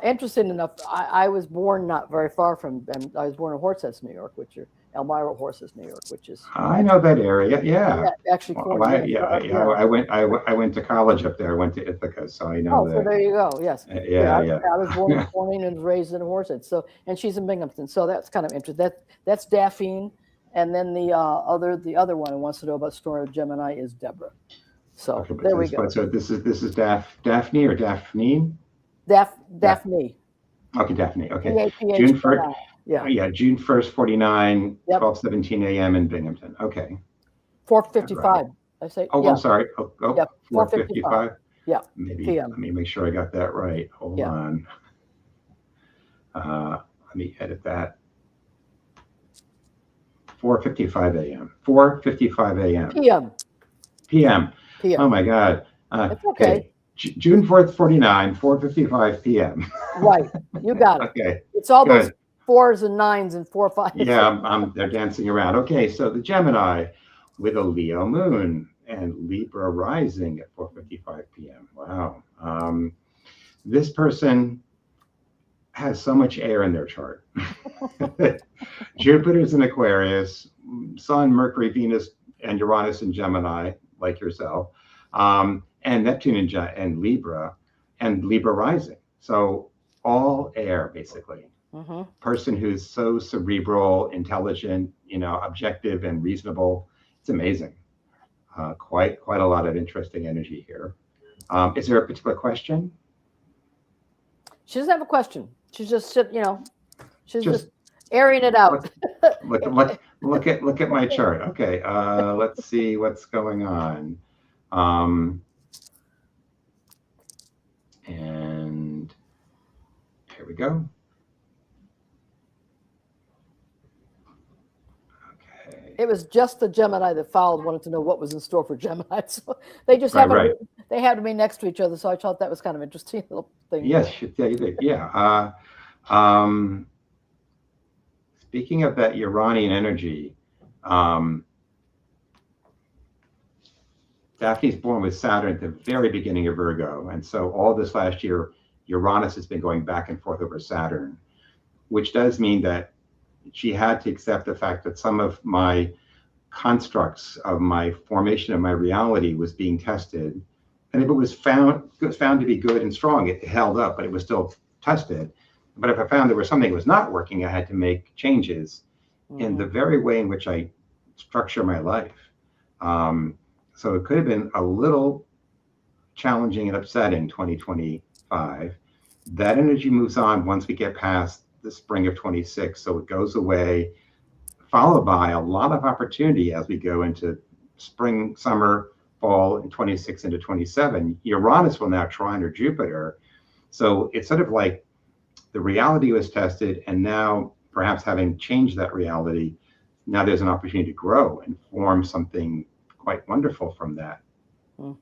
Interesting enough, I was born not very far from, I was born in Horseheads, New York, which are Elmira Horses, New York, which is. I know that area. Yeah. Actually, I went to college up there. I went to Ithaca, so I know that. So there you go. Yes. Yeah. I was born in Corning and raised in Horseheads. So, and she's in Binghamton. So that's kind of interesting. That's Daphne, and then the other one who wants to know about story of Gemini is Deborah. So there we go. So this is Daphne or Daphne? Daphne. Okay, Daphne. Okay. June 1st. Yeah, June 1st, 49, 12:17 a.m. in Binghamton. Okay. 4:55. Right. I say. Oh, I'm sorry. 4:55. Yeah. Maybe PM. Let me make sure I got that right. Hold on. Let me edit that. 4:55 a.m. 4:55 a.m. PM. Oh my God. It's okay. June 4th, 49, 4:55 p.m. Right. You got it. Okay. It's all those 4s and 9s and 4, 5. Yeah, they're dancing around. Okay, so the Gemini with a Leo moon and Libra rising at 4:55 p.m. Wow. This person has so much air in their chart. Jupiter's in Aquarius, Sun, Mercury, Venus, and Uranus in Gemini, like yourself, and Neptune in Libra, and Libra rising. So all air, basically. Person who's so cerebral, intelligent, objective and reasonable. It's amazing. Quite a lot of interesting energy here. Is there a particular question? She doesn't have a question. She's just, she's just airing it out. Look at my chart. Okay, let's see what's going on. And here we go. It was just the Gemini that followed wanted to know what was in store for Gemini. So they just Right. they happened to be next to each other. So I thought that was kind of interesting little thing. Yes, yeah, you did. Yeah. Um, Speaking of that Uranian energy, um, Daphne's born with Saturn at the very beginning of Virgo. And so all this last year, Uranus has been going back and forth over Saturn, which does mean that she had to accept the fact that some of my constructs of my formation of my reality was being tested. And if it was found to be good and strong, it held up, but it was still tested. But if I found there was something that was not working, I had to make changes in the very way in which I structure my life. So it could have been a little challenging and upsetting 2025. That energy moves on once we get past the spring of 26. So it goes away, followed by a lot of opportunity as we go into spring, summer, fall, and 26 into 27. Uranus will now trine or Jupiter. So it's sort of like the reality was tested, and now perhaps having changed that reality, now there's an opportunity to grow and form something quite wonderful from that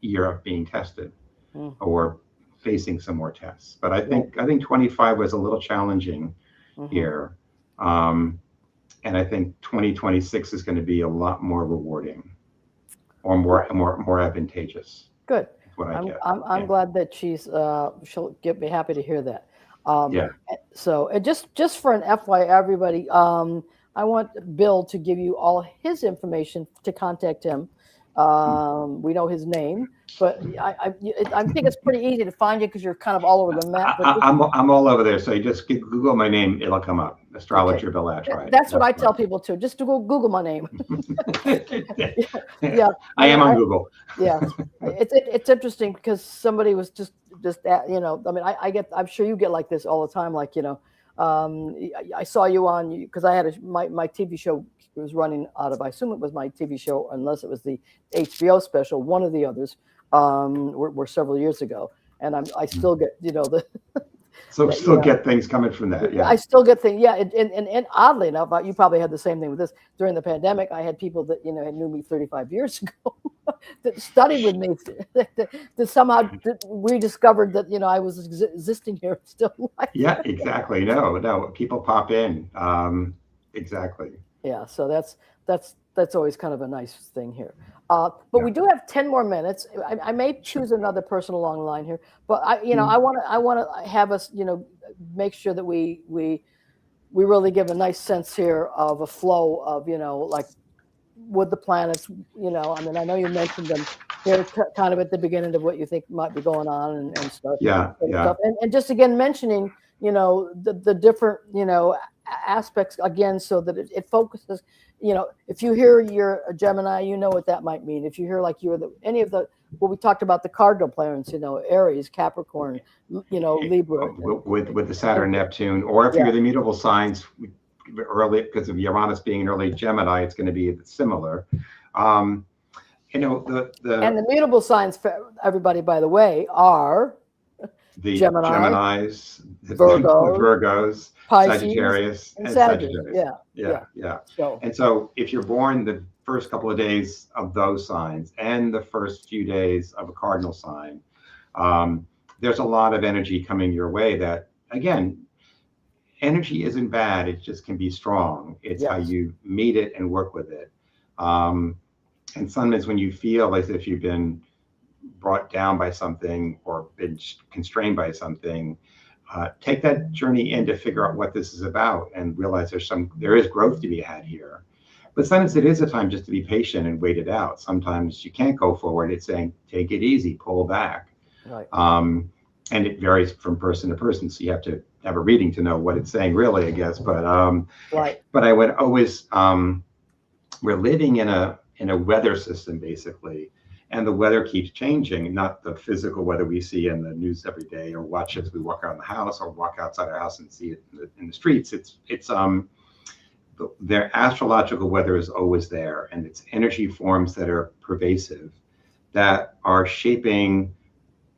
year of being tested or facing some more tests. But I think 25 was a little challenging here. And I think 2026 is going to be a lot more rewarding or more advantageous. Good. I'm glad that she'll be happy to hear that. Yeah. So just for an FYI, everybody, I want Bill to give you all his information to contact him. We know his name, but I think it's pretty easy to find you because you're kind of all over the map. I'm all over there. So you just Google my name, it'll come up. Astrologer Bill Attride. That's what I tell people too. Just to Google my name. Yeah. I am on Google. Yeah. It's interesting because somebody was just you know, I mean, I'm sure you get like this all the time. Like, you know, I saw you on, because I had my TV show was running out of, I assume it was my TV show, unless it was the HBO special, one of the others, were several years ago. And I still get, you know, get things coming from that. Yeah. I still get things. Yeah. And oddly enough, you probably had the same thing with this. During the pandemic, I had people that, you know, had knew me 35 years ago that studied with me that somehow rediscovered that, you know, I was existing here still. Yeah, exactly. No, people pop in. Exactly. Yeah. So that's always kind of a nice thing here. But we do have 10 more minutes. I may choose another person along the line here, but I want to have us, you know, make sure that we really give a nice sense here of a flow of, you know, like with the planets, you know, I mean, I know you mentioned them here kind of at the beginning of what you think might be going on and stuff. Yeah. Stuff. And just again, mentioning, you know, the different, you know, aspects again, so that it focuses, you know, if you hear you're a Gemini, you know what that might mean. If you hear like you're any of the, what we talked about, the cardinal planets, you know, Aries, Capricorn, you know, Libra. With the Saturn, Neptune, or if you're the mutable signs, early, because of Uranus being an early Gemini, it's going to be similar. You know, and the mutable signs for everybody, by the way, are the Geminis, Virgos, Pisces, Sagittarius, and Sagittarius. Yeah. And so if you're born the first couple of days of those signs and the first few days of a cardinal sign, there's a lot of energy coming your way that, again, energy isn't bad. It just can be strong. It's how you meet it and work with it. And sometimes when you feel as if you've been brought down by something or been constrained by something, take that journey in to figure out what this is about and realize there is growth to be had here. But sometimes it is a time just to be patient and wait it out. Sometimes you can't go forward. It's saying, take it easy, pull back. Right. And it varies from person to person. So you have to have a reading to know what it's saying really, I guess. But but I would always, we're living in a weather system basically. And the weather keeps changing, not the physical weather we see in the news every day or watch as we walk around the house or walk outside our house and see it in the streets. It's their astrological weather is always there, and it's energy forms that are pervasive that are shaping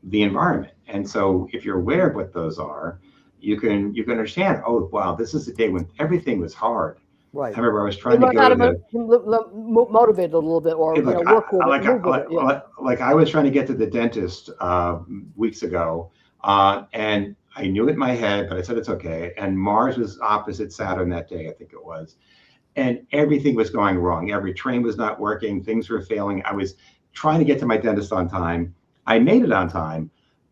the environment. And so if you're aware of what those are, you can understand, oh, wow, this is a day when everything was hard. Right. I remember I was trying to Learn go how to to the motivate a little bit, or Hey, look, work with it, move with it. Yeah. like I was trying to get to the dentist weeks ago, and I knew it in my head, but I said it's okay. And Mars was opposite Saturn that day, I think it was, and everything was going wrong. Every train was not working. Things were failing. I was trying to get to my dentist on time. I made it on time,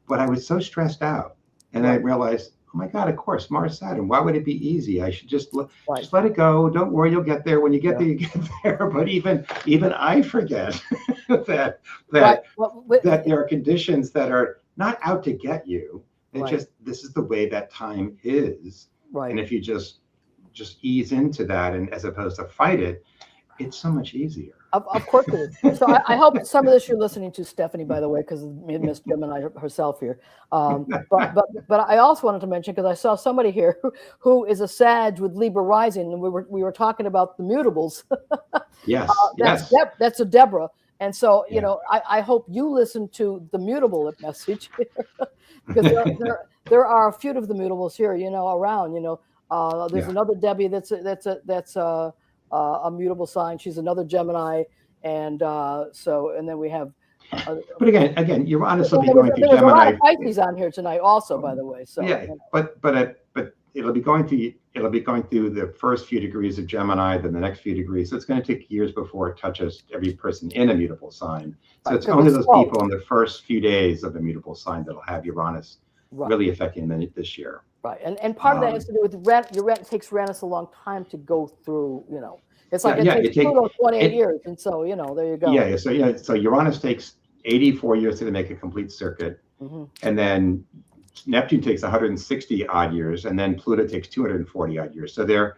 but I was so stressed out, and I Right. realized, oh my God, of course, Mars Saturn. Why would it be easy? I should just Right. just let it go. Don't worry, you'll get there. When you get Yeah. there, you get there. But even I forget that Right. Well, that there are conditions that are not out to get you. It's Right. just this is the way that time is. right. And if you just ease into that, and as opposed to fight it, it's so much easier. Of course it is. So I hope some of this you're listening to Stephanie, by the way, because Miss Gemini herself here. But I also wanted to mention, because I saw somebody here who is a Sag with Libra rising, and we were talking about the mutables. Yes, That's yes. that's a Deborah. And so, Yeah. I hope you listen to the mutable message because there are a few of the mutables here, around. There's Yeah. another Debbie that's a mutable sign. She's another Gemini, and and then we have. But again, Uranus will be There going through was a lot Gemini. of Pisces on here tonight, also, by the way. So Yeah, but it'll be going through the first few degrees of Gemini, then the next few degrees. So it's going to take years before it touches every person in a mutable sign. So Right, it's only those slow. people in the first few days of the mutable sign that'll have Uranus Right. really affecting them this year. Right, and part of that has to do with It takes Uranus a long time to go through. It's like Yeah, it takes Pluto 28 years, and so there you go. So Uranus takes 84 years to make a complete circuit, and then Neptune takes 160 odd years, and then Pluto takes 240 odd years. So they're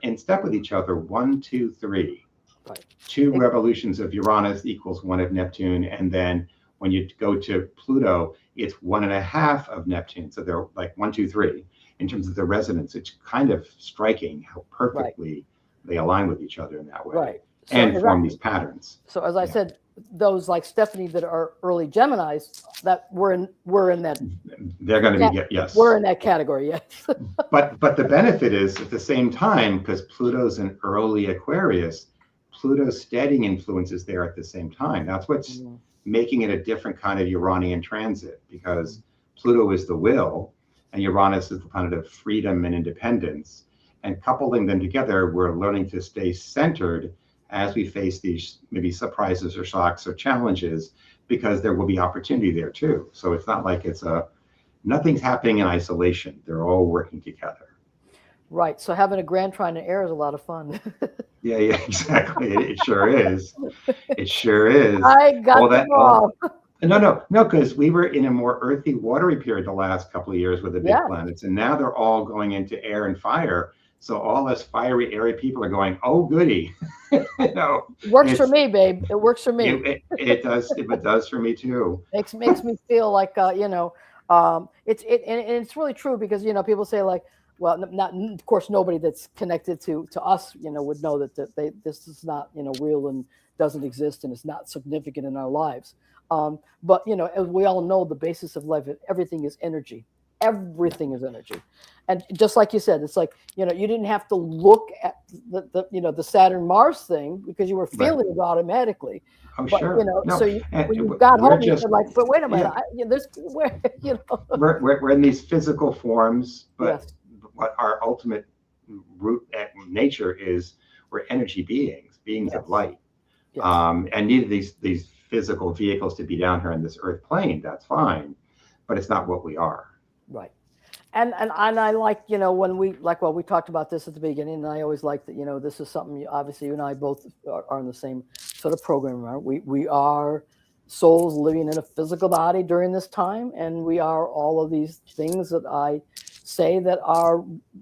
in step with each other. 1, 2, 3. Right. 2 revolutions of Uranus equals 1 of Neptune, and then when you go to Pluto, it's 1.5 of Neptune. So they're like 1, 2, 3 in terms of the resonance. It's kind of striking how perfectly they align with each other in that way, Right. So and form these patterns. So as I said, those like Stephanie that are early Geminis that were in that. They're going to be yes. We're in that category, yes. but the benefit is at the same time, because Pluto's an early Aquarius, Pluto's steadying influence is there at the same time. That's what's making it a different kind of Uranian transit, because Pluto is the will and Uranus is the planet of freedom and independence. And coupling them together, we're learning to stay centered as we face these maybe surprises or shocks or challenges, because there will be opportunity there too. So it's not like nothing's happening in isolation. They're all working together. Right. So having a grand trine in air is a lot of fun. Yeah, exactly. It sure is. It sure is. I got that wrong. No, because we were in a more earthy, watery period the last couple of years with the big planets, and now they're all going into air and fire. So all us fiery, airy people are going, oh, goody. Works for me, babe. It works for me. It does. It does for me too. Makes me feel like it's really true, because people say, like, well, not of course nobody that's connected to us would know that this is not real and doesn't exist and is not significant in our lives. But as we all know, the basis of life, everything is energy. Everything is energy. And just like you said, it's like, you didn't have to look at the Saturn Mars thing, because you were feeling it automatically. Oh, but, sure. So when you got home, you said, like, but wait a minute, we're in these physical forms, but what our ultimate root nature is, we're energy beings of light. Yes. And need these physical vehicles to be down here on this earth plane. That's fine, but it's not what we are. Right. And I like, when we talked about this at the beginning, and I always like that, this is something, obviously you and I both are in the same sort of program, right? We are souls living in a physical body during this time, and we are all of these things that I say that are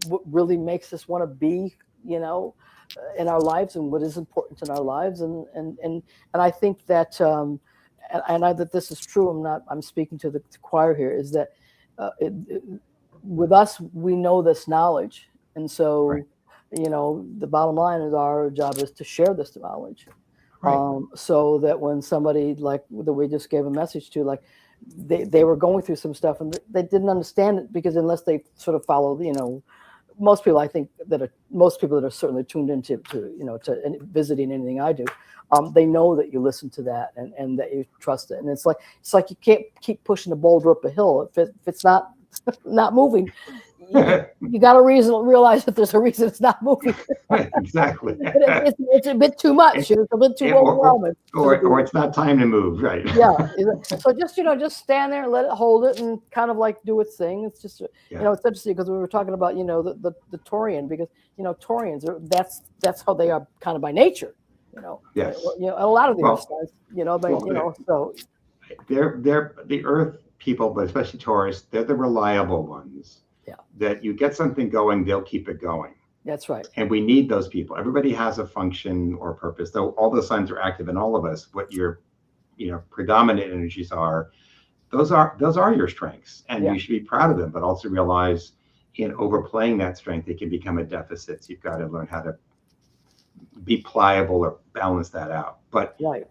what really makes us want to be, in our lives, and what is important in our lives. And I think that, and I know that this is true. I'm speaking to the choir here, is that, with us, we know this knowledge, and so the bottom line is our job is to share this knowledge, so that when somebody like that we just gave a message to, like they were going through some stuff and they didn't understand it, because unless they sort of followed most people, I think most people that are certainly tuned into to visiting anything I do, they know that you listen to that and that you trust it. And it's like you can't keep pushing a boulder up a hill if it's not moving. You got to realize that there's a reason it's not moving. Exactly. It's a bit too much. It's a bit too overwhelming. Or it's not time to move, right? Yeah. So just stand there and let it hold it and kind of like do its thing. It's just it's interesting because we were talking about the Taurian, because Taurians that's how they are kind of by nature. Yes. A lot of the other signs, so they're the Earth people, but especially Taurus, they're the reliable ones. Yeah. That you get something going, they'll keep it going. That's right. And we need those people. Everybody has a function or purpose, though all the signs are active in all of us. What your predominant energies are, those are your strengths, and you should be proud of them, but also realize in overplaying that strength, it can become a deficit. So you've got to learn how to be pliable or balance that out. But right.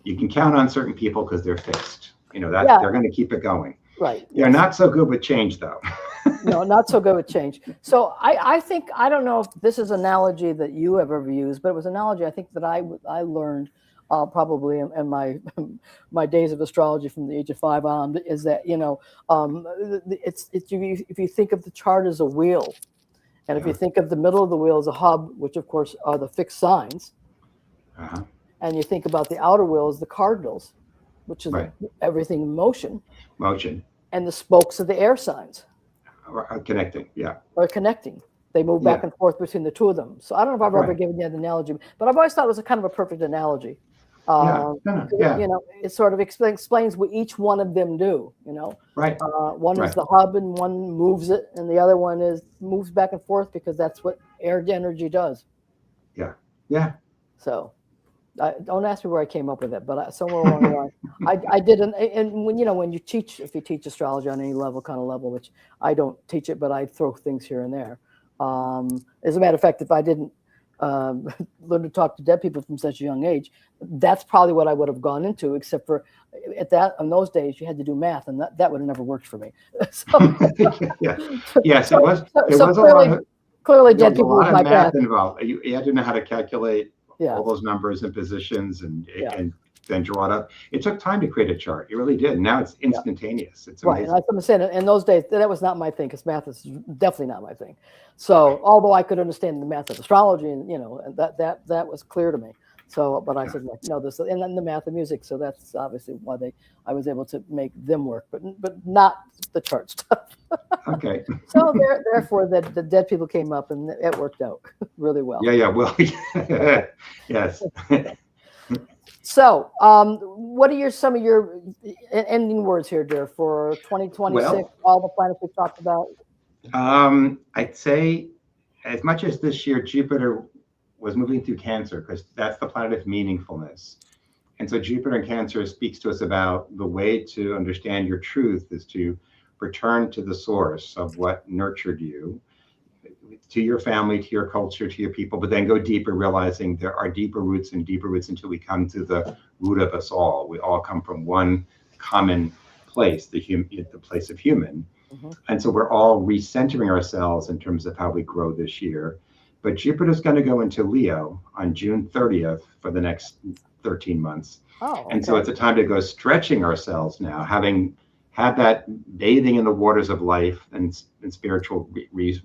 You can count on certain people because they're fixed. They're going to keep it going. Right. They're not so good with change, though. No, not so good with change. So I think, I don't know if this is an analogy that you have ever used, but it was an analogy I think that I learned probably in my days of astrology from the age of 5 on, is that if you think of the chart as a wheel, and if you think of the middle of the wheel as a hub, which of course are the fixed signs, and you think about the outer wheel as the cardinals, which is everything in motion, and the spokes of the air signs. Connecting. They move back and forth between the two of them. So I don't know if I've ever given you that analogy, but I've always thought it was a kind of a perfect analogy. It sort of explains what each one of them do. One is the hub, and one moves it, and the other one moves back and forth because that's what air energy does. Yeah. So. Don't ask me where I came up with it, but somewhere along the line, I did. And when you teach, if you teach astrology on any level, which I don't teach it, but I throw things here and there. As a matter of fact, if I didn't learn to talk to dead people from such a young age, that's probably what I would have gone into. Except for in those days, you had to do math, and that would have never worked for me. Yes, it was. Clearly, dead people was my path involved. You had to know how to calculate. Yeah. All those numbers and positions and then draw it up. It took time to create a chart. It really did. Now it's instantaneous. It's amazing. Right. Like I'm saying, in those days, that was not my thing, because math is definitely not my thing. So although I could understand the math of astrology, and that was clear to me. So, but I said, no, this, and then the math and music. So that's obviously why I was able to make them work, but not the chart stuff. Okay. So therefore, the dead people came up, and it worked out really well. Yeah. Well, yes. So, what are some of your ending words here, dear, for 2026? All the planets we've talked about. I'd say, as much as this year Jupiter was moving through Cancer, because that's the planet of meaningfulness. And so Jupiter in Cancer speaks to us about the way to understand your truth is to return to the source of what nurtured you, to your family, to your culture, to your people, but then go deeper, realizing there are deeper roots until we come to the root of us all. We all come from one common place, the place of human. Mm-hmm. And so we're all recentering ourselves in terms of how we grow this year. But Jupiter's going to go into Leo on June 30th for the next 13 months. Oh, okay. And so it's a time to go stretching ourselves now, having had that bathing in the waters of life and spiritual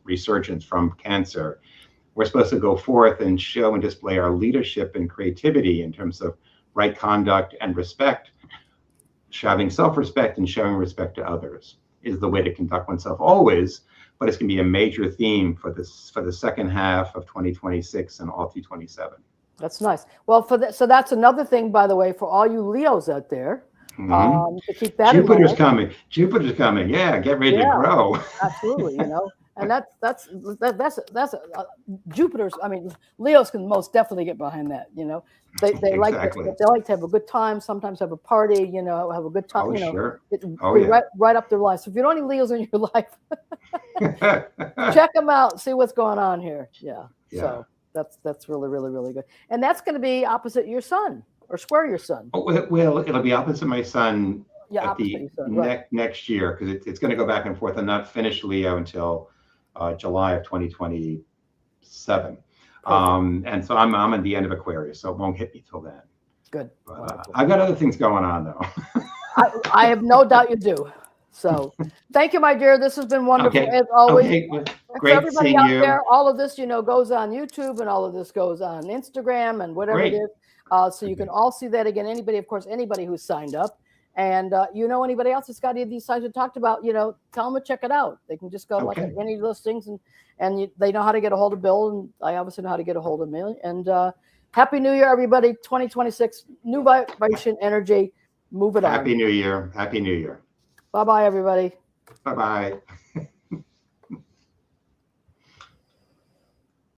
resurgence from Cancer. We're supposed to go forth and show and display our leadership and creativity in terms of right conduct and respect. Having self-respect and showing respect to others is the way to conduct oneself always. But it's going to be a major theme for the second half of 2026 and all through 27. That's nice. Well, so that's another thing, by the way, for all you Leos out there, to keep that in mind. Jupiter's coming. Yeah, get ready to grow. Absolutely, and that's Jupiter's. I mean, Leos can most definitely get behind that. They exactly. like to have a good time. Sometimes have a party. Have a good time. Sure. Right up their life. So if you don't have any Leos in your life, check them out. See what's going on here. Yeah. So that's really, really, really good. And that's going to be opposite your sun or square your sun. Well, it'll be opposite my sun at the next year, because it's going to go back and forth and not finish Leo until July of 2027. Perfect. And so I'm at the end of Aquarius, so it won't hit me till then. Good. But, I've got other things going on though. I have no doubt you do. So thank you, my dear. This has been wonderful Okay. as always. Okay. For Great everybody seeing out you. there, all of this, goes on YouTube, and all of this goes on Instagram and whatever Great. it is. So you can all see that again. Anybody who's signed up, and anybody else that's got any of these sites we talked about, tell them to check it out. They can just go to like any of those things, and they know how to get a hold of Bill, and I obviously know how to get a hold of me. And Happy New Year, everybody! 2026, new vibration, energy. Move it on. Happy New Year. Happy New Year. Bye-bye, everybody. Bye-bye.